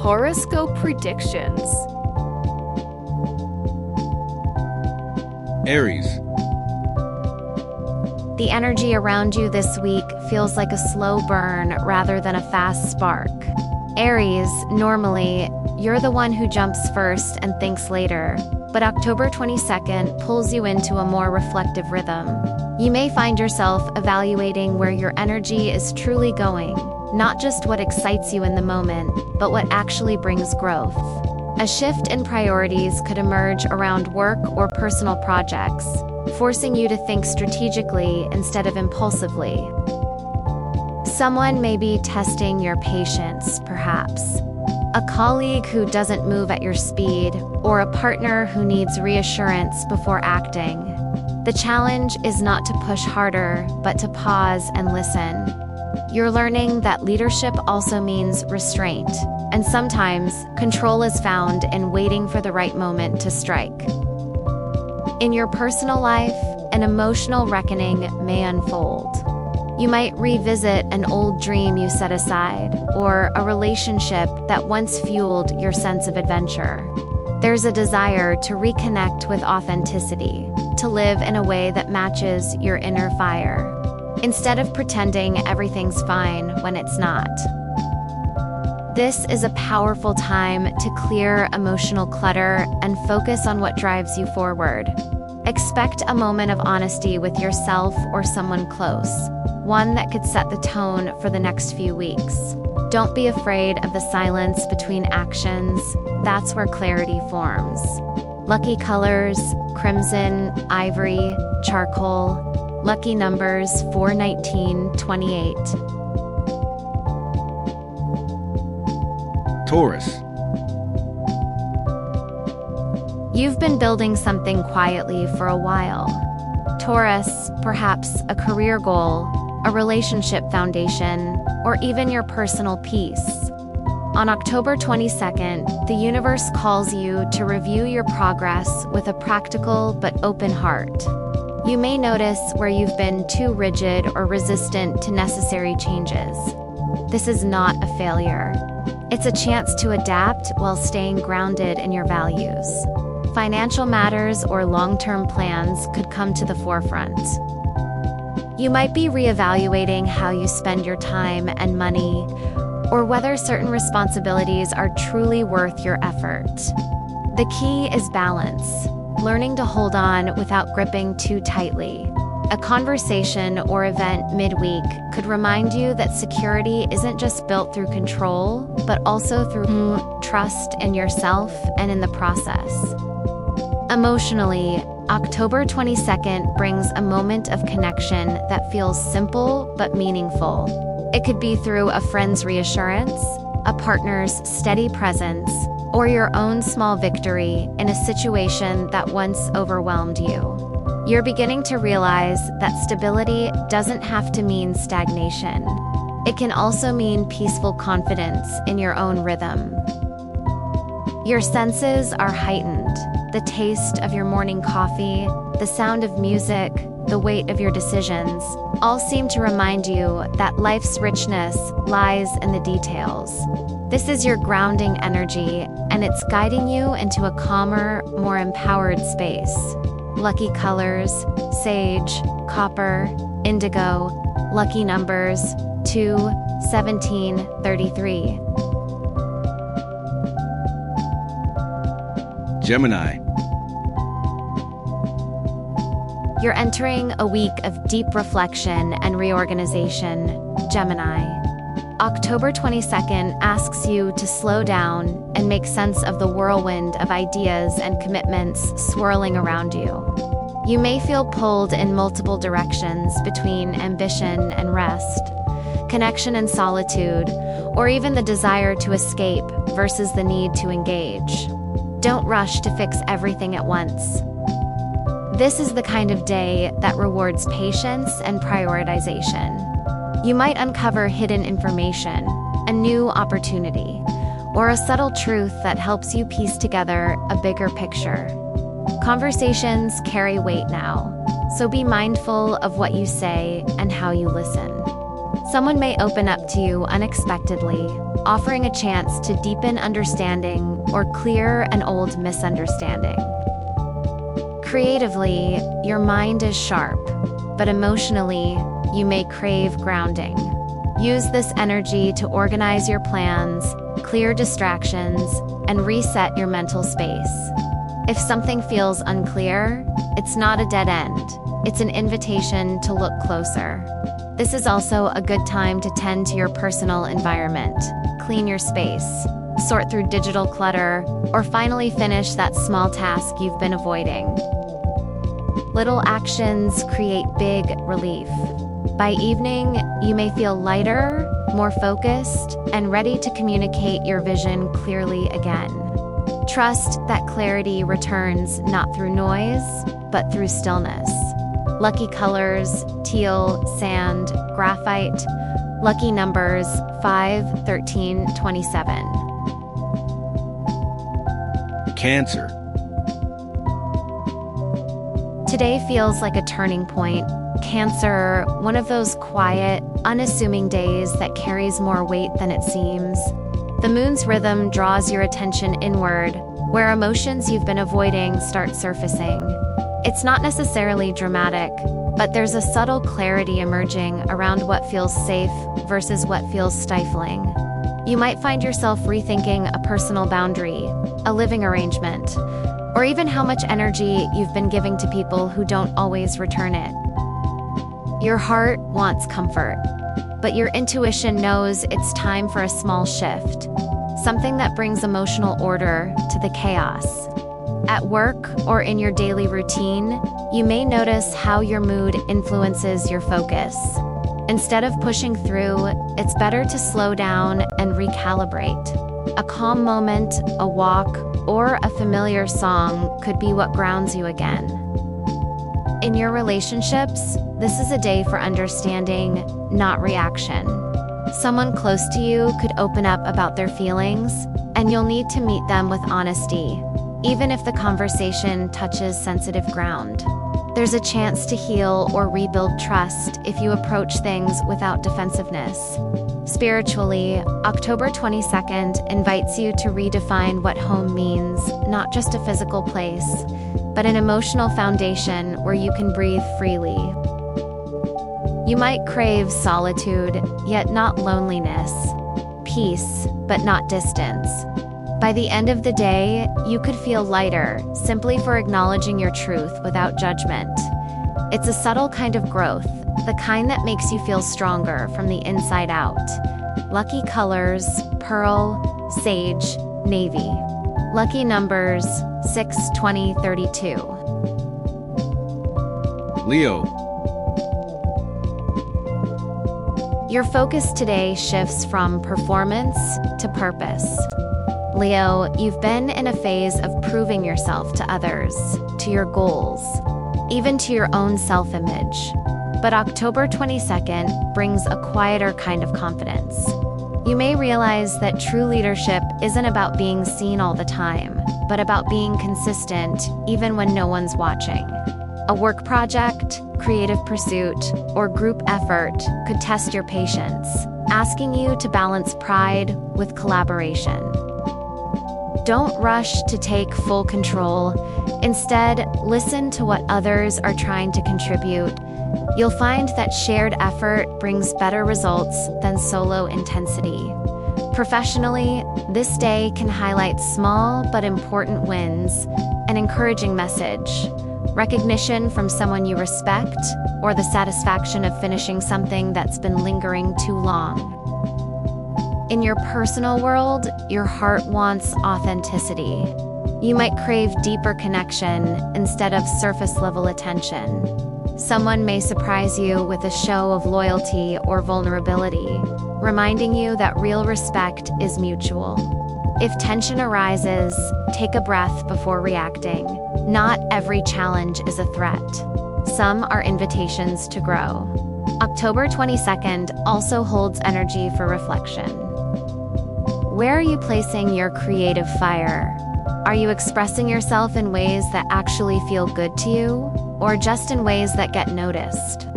Horoscope predictions. Aries. The energy around you this week feels like a slow burn rather than a fast spark. Aries, normally, you're the one who jumps first and thinks later, but October 22nd pulls you into a more reflective rhythm. You may find yourself evaluating where your energy is truly going, not just what excites you in the moment, but what actually brings growth. A shift in priorities could emerge around work or personal projects, forcing you to think strategically instead of impulsively. Someone may be testing your patience, perhaps. A colleague who doesn't move at your speed, or a partner who needs reassurance before acting. The challenge is not to push harder, but to pause and listen. You're learning that leadership also means restraint, and sometimes control is found in waiting for the right moment to strike. In your personal life, an emotional reckoning may unfold. You might revisit an old dream you set aside, or a relationship that once fueled your sense of adventure. There's a desire to reconnect with authenticity, to live in a way that matches your inner fire, instead of pretending everything's fine when it's not. This is a powerful time to clear emotional clutter and focus on what drives you forward. Expect a moment of honesty with yourself or someone close, one that could set the tone for the next few weeks. Don't be afraid of the silence between actions. That's where clarity forms. Lucky colors: crimson, ivory, charcoal. Lucky numbers: 4, 19, 28. Taurus. You've been building something quietly for a while. Taurus, perhaps a career goal, a relationship foundation, or even your personal peace. On October 22nd, the universe calls you to review your progress with a practical but open heart. You may notice where you've been too rigid or resistant to necessary changes. This is not a failure. It's a chance to adapt while staying grounded in your values. Financial matters or long-term plans could come to the forefront. You might be reevaluating how you spend your time and money, or whether certain responsibilities are truly worth your effort. The key is balance, learning to hold on without gripping too tightly. A conversation or event midweek could remind you that security isn't just built through control, but also through trust in yourself and in the process. Emotionally, October 22nd brings a moment of connection that feels simple but meaningful. It could be through a friend's reassurance, a partner's steady presence, or your own small victory in a situation that once overwhelmed you. You're beginning to realize that stability doesn't have to mean stagnation. It can also mean peaceful confidence in your own rhythm. Your senses are heightened. The taste of your morning coffee, the sound of music, the weight of your decisions, all seem to remind you that life's richness lies in the details. This is your grounding energy, and it's guiding you into a calmer, more empowered space. Lucky colors: sage, copper, indigo. Lucky numbers: 2, 17, 33. Gemini. You're entering a week of deep reflection and reorganization, Gemini. October 22nd asks you to slow down and make sense of the whirlwind of ideas and commitments swirling around you. You may feel pulled in multiple directions between ambition and rest, connection and solitude, or even the desire to escape versus the need to engage. Don't rush to fix everything at once. This is the kind of day that rewards patience and prioritization. You might uncover hidden information, a new opportunity, or a subtle truth that helps you piece together a bigger picture. Conversations carry weight now, so be mindful of what you say and how you listen. Someone may open up to you unexpectedly, offering a chance to deepen understanding or clear an old misunderstanding. Creatively, your mind is sharp, but emotionally, you may crave grounding. Use this energy to organize your plans, clear distractions, and reset your mental space. If something feels unclear, it's not a dead end. It's an invitation to look closer. This is also a good time to tend to your personal environment, clean your space, sort through digital clutter, or finally finish that small task you've been avoiding. Little actions create big relief. By evening, you may feel lighter, more focused, and ready to communicate your vision clearly again. Trust that clarity returns not through noise, but through stillness. Lucky colors: teal, sand, graphite. Lucky numbers: 5, 13, 27. Cancer. Today feels like a turning point. Cancer, one of those quiet, unassuming days that carries more weight than it seems. The moon's rhythm draws your attention inward, where emotions you've been avoiding start surfacing. It's not necessarily dramatic, but there's a subtle clarity emerging around what feels safe versus what feels stifling. You might find yourself rethinking a personal boundary, a living arrangement, or even how much energy you've been giving to people who don't always return it. Your heart wants comfort, but your intuition knows it's time for a small shift, something that brings emotional order to the chaos. At work or in your daily routine, you may notice how your mood influences your focus. Instead of pushing through, it's better to slow down and recalibrate. A calm moment, a walk, or a familiar song could be what grounds you again. In your relationships, this is a day for understanding, not reaction. Someone close to you could open up about their feelings, and you'll need to meet them with honesty, even if the conversation touches sensitive ground. There's a chance to heal or rebuild trust if you approach things without defensiveness. Spiritually, October 22nd invites you to redefine what home means, not just a physical place, but an emotional foundation where you can breathe freely. You might crave solitude, yet not loneliness, peace, but not distance. By the end of the day, you could feel lighter, simply for acknowledging your truth without judgment. It's a subtle kind of growth, the kind that makes you feel stronger from the inside out. Lucky colors: pearl, sage, navy. Lucky numbers: 6, 20, 32. Leo. Your focus today shifts from performance to purpose. Leo, you've been in a phase of proving yourself to others, to your goals, even to your own self-image. But October 22nd brings a quieter kind of confidence. You may realize that true leadership isn't about being seen all the time, but about being consistent even when no one's watching. A work project, creative pursuit, or group effort could test your patience, asking you to balance pride with collaboration. Don't rush to take full control. Instead, listen to what others are trying to contribute. You'll find that shared effort brings better results than solo intensity. Professionally, this day can highlight small but important wins, an encouraging message, recognition from someone you respect, or the satisfaction of finishing something that's been lingering too long. In your personal world, your heart wants authenticity. You might crave deeper connection instead of surface-level attention. Someone may surprise you with a show of loyalty or vulnerability, reminding you that real respect is mutual. If tension arises, take a breath before reacting. Not every challenge is a threat. Some are invitations to grow. October 22nd also holds energy for reflection. Where are you placing your creative fire? Are you expressing yourself in ways that actually feel good to you, or just in ways that get noticed?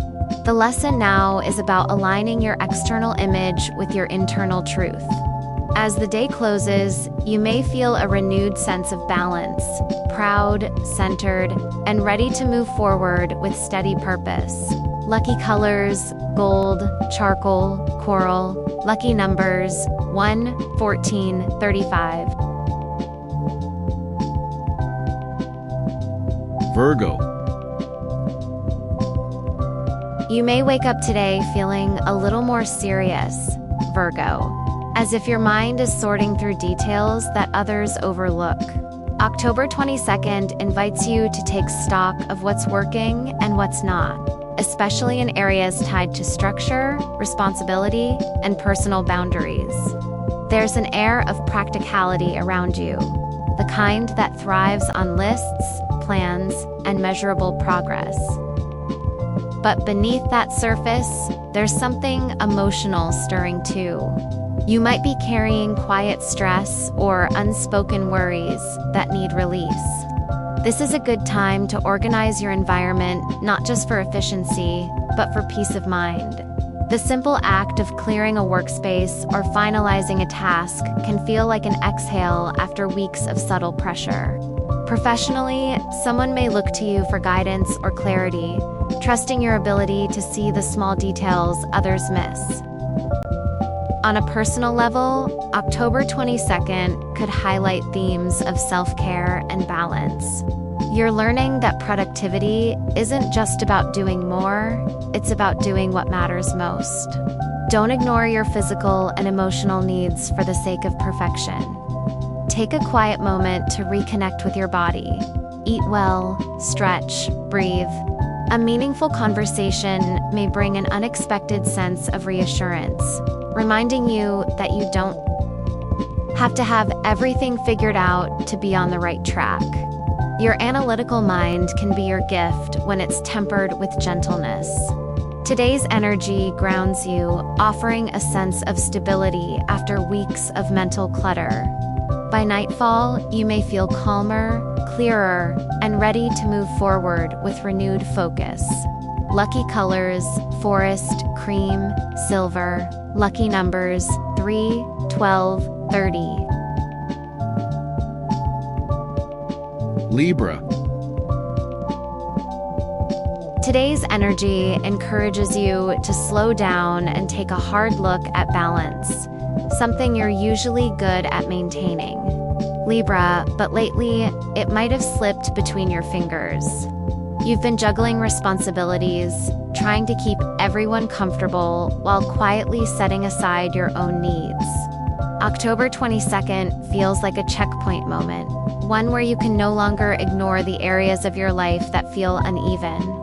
The lesson now is about aligning your external image with your internal truth. As the day closes, you may feel a renewed sense of balance, proud, centered, and ready to move forward with steady purpose. Lucky colors: gold, charcoal, coral. Lucky numbers: 1, 14, 35. Virgo. You may wake up today feeling a little more serious, Virgo, as if your mind is sorting through details that others overlook. October 22nd invites you to take stock of what's working and what's not, especially in areas tied to structure, responsibility, and personal boundaries. There's an air of practicality around you, the kind that thrives on lists, plans, and measurable progress. But beneath that surface, there's something emotional stirring too. You might be carrying quiet stress or unspoken worries that need release. This is a good time to organize your environment, not just for efficiency, but for peace of mind. The simple act of clearing a workspace or finalizing a task can feel like an exhale after weeks of subtle pressure. Professionally, someone may look to you for guidance or clarity, trusting your ability to see the small details others miss. On a personal level, October 22nd could highlight themes of self-care and balance. You're learning that productivity isn't just about doing more, it's about doing what matters most. Don't ignore your physical and emotional needs for the sake of perfection. Take a quiet moment to reconnect with your body. Eat well, stretch, breathe. A meaningful conversation may bring an unexpected sense of reassurance, reminding you that you don't have to have everything figured out to be on the right track. Your analytical mind can be your gift when it's tempered with gentleness. Today's energy grounds you, offering a sense of stability after weeks of mental clutter. By nightfall, you may feel calmer, clearer, and ready to move forward with renewed focus. Lucky colors: forest, cream, silver. Lucky numbers: 3, 12, 30. Libra. Today's energy encourages you to slow down and take a hard look at balance, something you're usually good at maintaining, Libra, but lately it might have slipped between your fingers. You've been juggling responsibilities, trying to keep everyone comfortable while quietly setting aside your own needs. October 22nd feels like a checkpoint moment, one where you can no longer ignore the areas of your life that feel uneven.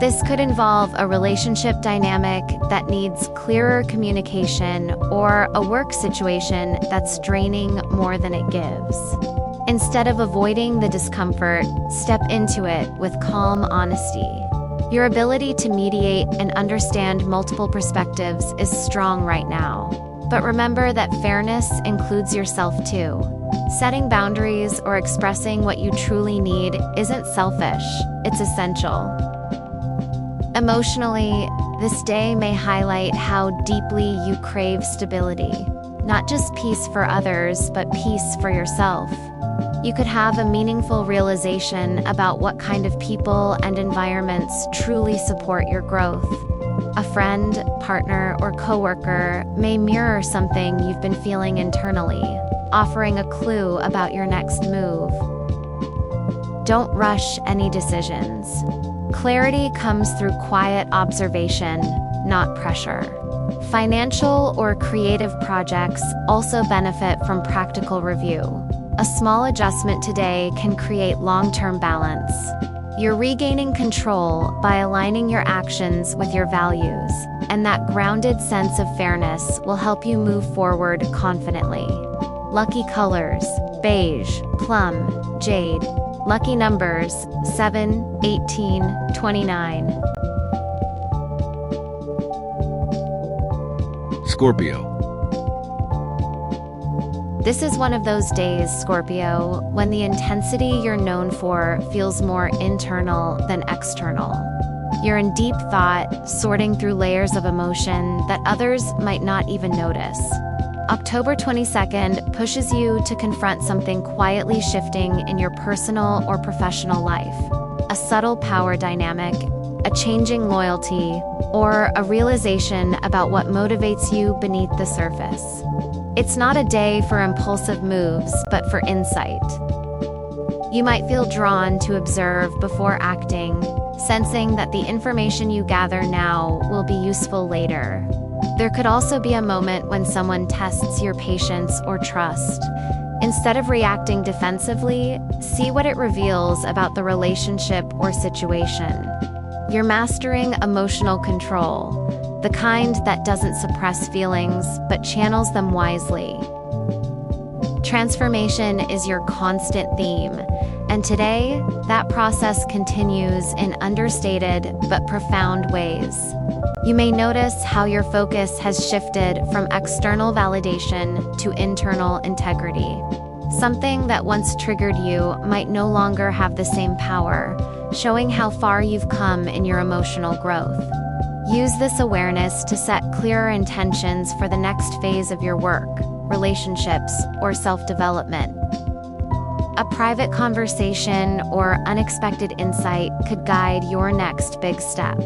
This could involve a relationship dynamic that needs clearer communication or a work situation that's draining more than it gives. Instead of avoiding the discomfort, step into it with calm honesty. Your ability to mediate and understand multiple perspectives is strong right now. But remember that fairness includes yourself too. Setting boundaries or expressing what you truly need isn't selfish, it's essential. Emotionally, this day may highlight how deeply you crave stability, not just peace for others, but peace for yourself. You could have a meaningful realization about what kind of people and environments truly support your growth. A friend, partner, or coworker may mirror something you've been feeling internally, offering a clue about your next move. Don't rush any decisions. Clarity comes through quiet observation, not pressure. Financial or creative projects also benefit from practical review. A small adjustment today can create long-term balance. You're regaining control by aligning your actions with your values, and that grounded sense of fairness will help you move forward confidently. Lucky colors: beige, plum, jade. Lucky numbers: 7, 18, 29. Scorpio. This is one of those days, Scorpio, when the intensity you're known for feels more internal than external. You're in deep thought, sorting through layers of emotion that others might not even notice. October 22nd pushes you to confront something quietly shifting in your personal or professional life. A subtle power dynamic, a changing loyalty, or a realization about what motivates you beneath the surface. It's not a day for impulsive moves, but for insight. You might feel drawn to observe before acting, sensing that the information you gather now will be useful later. There could also be a moment when someone tests your patience or trust. Instead of reacting defensively, see what it reveals about the relationship or situation. You're mastering emotional control, the kind that doesn't suppress feelings but channels them wisely. Transformation is your constant theme, and today, that process continues in understated but profound ways. You may notice how your focus has shifted from external validation to internal integrity. Something that once triggered you might no longer have the same power, showing how far you've come in your emotional growth. Use this awareness to set clearer intentions for the next phase of your work, relationships, or self-development. A private conversation or unexpected insight could guide your next big step.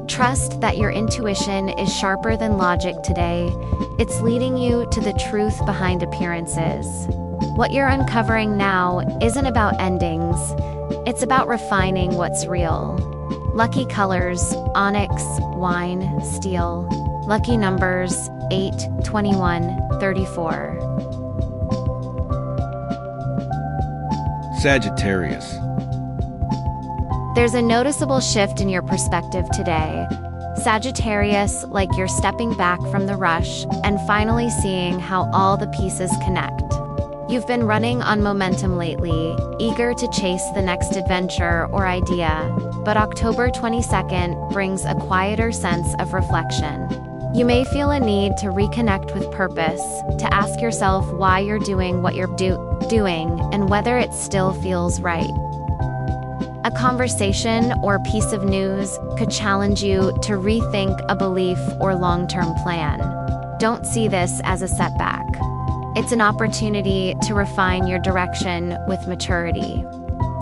Trust that your intuition is sharper than logic today. It's leading you to the truth behind appearances. What you're uncovering now isn't about endings, it's about refining what's real. Lucky colors: onyx, wine, steel. Lucky numbers: 8, 21, 34. Sagittarius. There's a noticeable shift in your perspective today. Sagittarius, like you're stepping back from the rush and finally seeing how all the pieces connect. You've been running on momentum lately, eager to chase the next adventure or idea, but October 22nd brings a quieter sense of reflection. You may feel a need to reconnect with purpose, to ask yourself why you're doing what you're doing and whether it still feels right. A conversation or piece of news could challenge you to rethink a belief or long-term plan. Don't see this as a setback. It's an opportunity to refine your direction with maturity.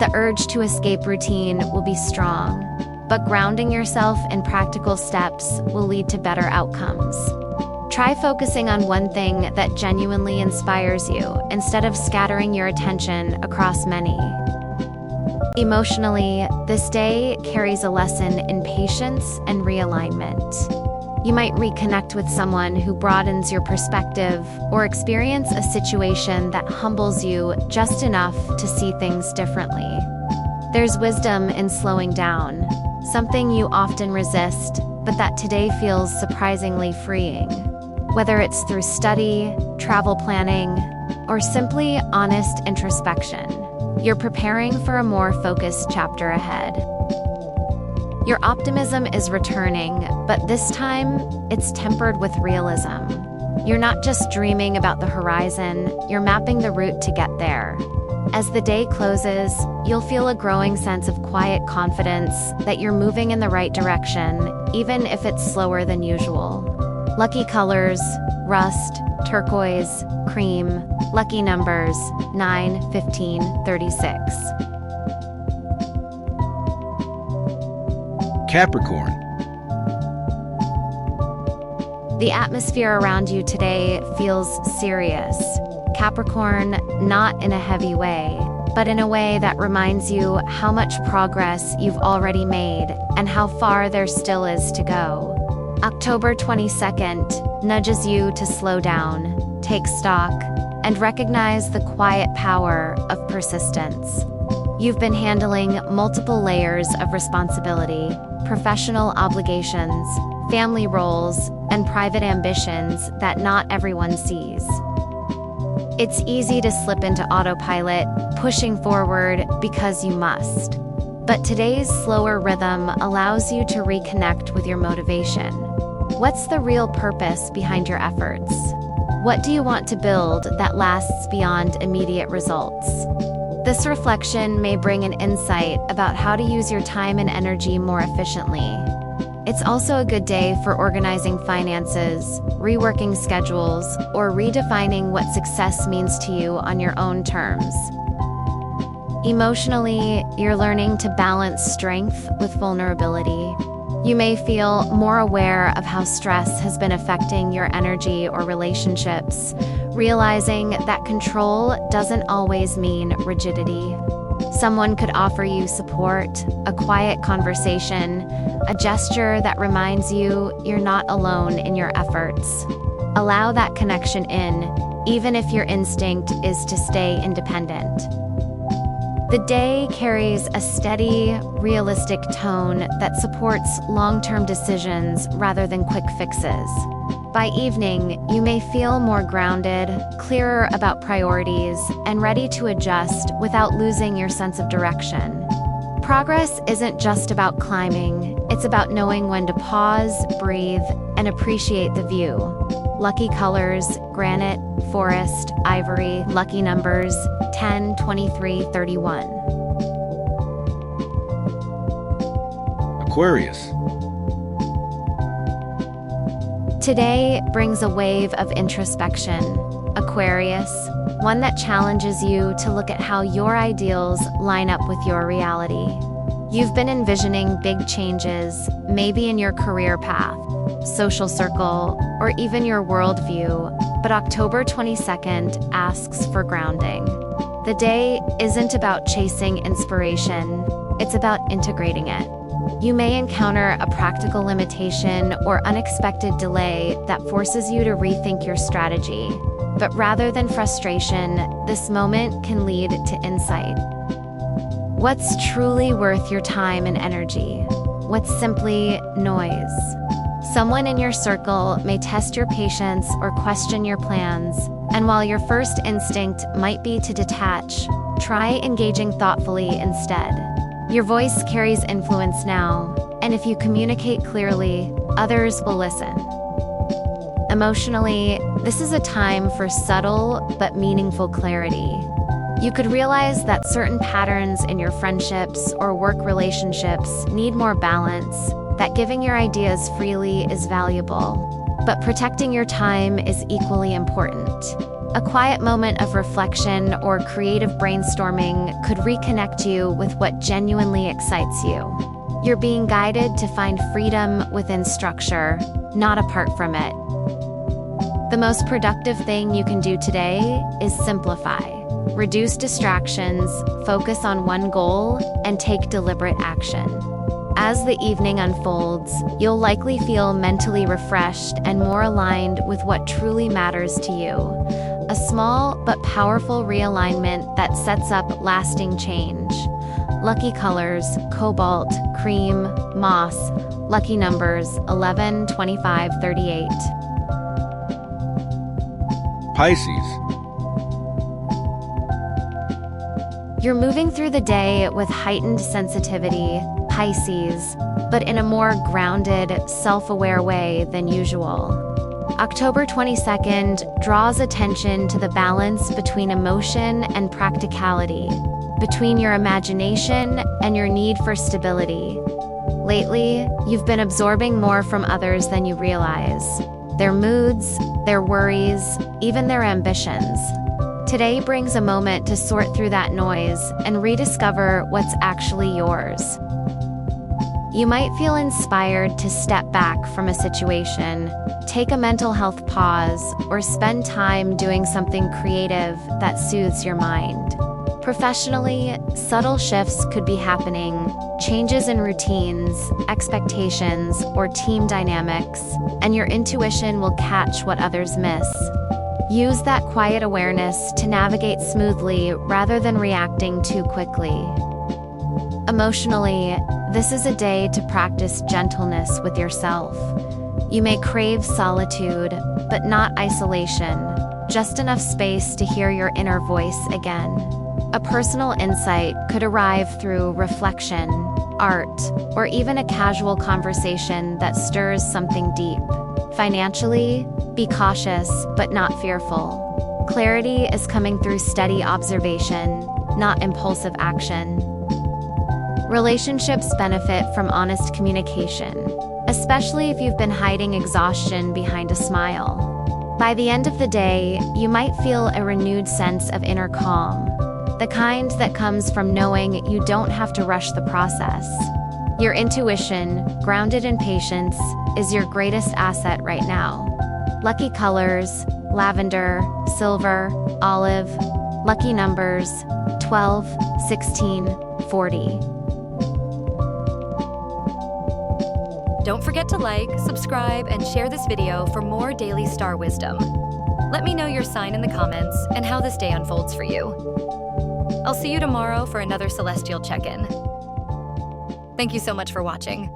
The urge to escape routine will be strong, but grounding yourself in practical steps will lead to better outcomes. Try focusing on one thing that genuinely inspires you instead of scattering your attention across many. Emotionally, this day carries a lesson in patience and realignment. You might reconnect with someone who broadens your perspective or experience a situation that humbles you just enough to see things differently. There's wisdom in slowing down, something you often resist, but that today feels surprisingly freeing. Whether it's through study, travel planning, or simply honest introspection, you're preparing for a more focused chapter ahead. Your optimism is returning, but this time, it's tempered with realism. You're not just dreaming about the horizon, you're mapping the route to get there. As the day closes, you'll feel a growing sense of quiet confidence that you're moving in the right direction, even if it's slower than usual. Lucky colors: rust, turquoise, cream. Lucky numbers: 9, 15, 36. Capricorn. The atmosphere around you today feels serious. Capricorn, not in a heavy way, but in a way that reminds you how much progress you've already made and how far there still is to go. October 22nd nudges you to slow down, take stock, and recognize the quiet power of persistence. You've been handling multiple layers of responsibility: professional obligations, family roles, and private ambitions that not everyone sees. It's easy to slip into autopilot, pushing forward because you must. But today's slower rhythm allows you to reconnect with your motivation. What's the real purpose behind your efforts? What do you want to build that lasts beyond immediate results? This reflection may bring an insight about how to use your time and energy more efficiently. It's also a good day for organizing finances, reworking schedules, or redefining what success means to you on your own terms. Emotionally, you're learning to balance strength with vulnerability. You may feel more aware of how stress has been affecting your energy or relationships, realizing that control doesn't always mean rigidity. Someone could offer you support, a quiet conversation, a gesture that reminds you you're not alone in your efforts. Allow that connection in, even if your instinct is to stay independent. The day carries a steady, realistic tone that supports long-term decisions rather than quick fixes. By evening, you may feel more grounded, clearer about priorities, and ready to adjust without losing your sense of direction. Progress isn't just about climbing, it's about knowing when to pause, breathe, and appreciate the view. Lucky colors: granite, forest, ivory. Lucky numbers: 10, 23, 31. Aquarius. Today brings a wave of introspection, Aquarius, one that challenges you to look at how your ideals line up with your reality. You've been envisioning big changes, maybe in your career path, social circle, or even your worldview, but October 22nd asks for grounding. The day isn't about chasing inspiration, it's about integrating it. You may encounter a practical limitation or unexpected delay that forces you to rethink your strategy. But rather than frustration, this moment can lead to insight. What's truly worth your time and energy? What's simply noise? Someone in your circle may test your patience or question your plans, and while your first instinct might be to detach, try engaging thoughtfully instead. Your voice carries influence now, and if you communicate clearly, others will listen. Emotionally, this is a time for subtle but meaningful clarity. You could realize that certain patterns in your friendships or work relationships need more balance, that giving your ideas freely is valuable, but protecting your time is equally important. A quiet moment of reflection or creative brainstorming could reconnect you with what genuinely excites you. You're being guided to find freedom within structure, not apart from it. The most productive thing you can do today is simplify. Reduce distractions, focus on one goal, and take deliberate action. As the evening unfolds, you'll likely feel mentally refreshed and more aligned with what truly matters to you. A small but powerful realignment that sets up lasting change. Lucky colors: cobalt, cream, moss. Lucky numbers: 11, 25, 38. Pisces. You're moving through the day with heightened sensitivity, Pisces, but in a more grounded, self-aware way than usual. October 22nd draws attention to the balance between emotion and practicality, between your imagination and your need for stability. Lately, you've been absorbing more from others than you realize. Their moods, their worries, even their ambitions. Today brings a moment to sort through that noise and rediscover what's actually yours. You might feel inspired to step back from a situation, take a mental health pause, or spend time doing something creative that soothes your mind. Professionally, subtle shifts could be happening, changes in routines, expectations, or team dynamics, and your intuition will catch what others miss. Use that quiet awareness to navigate smoothly rather than reacting too quickly. Emotionally, this is a day to practice gentleness with yourself. You may crave solitude, but not isolation, just enough space to hear your inner voice again. A personal insight could arrive through reflection, art, or even a casual conversation that stirs something deep. Financially, be cautious but not fearful. Clarity is coming through steady observation, not impulsive action. Relationships benefit from honest communication, especially if you've been hiding exhaustion behind a smile. By the end of the day, you might feel a renewed sense of inner calm, the kind that comes from knowing you don't have to rush the process. Your intuition, grounded in patience, is your greatest asset right now. Lucky colors: lavender, silver, olive. Lucky numbers: 12, 16, 40. Don't forget to like, subscribe, and share this video for more daily star wisdom. Let me know your sign in the comments and how this day unfolds for you. I'll see you tomorrow for another celestial check-in. Thank you so much for watching.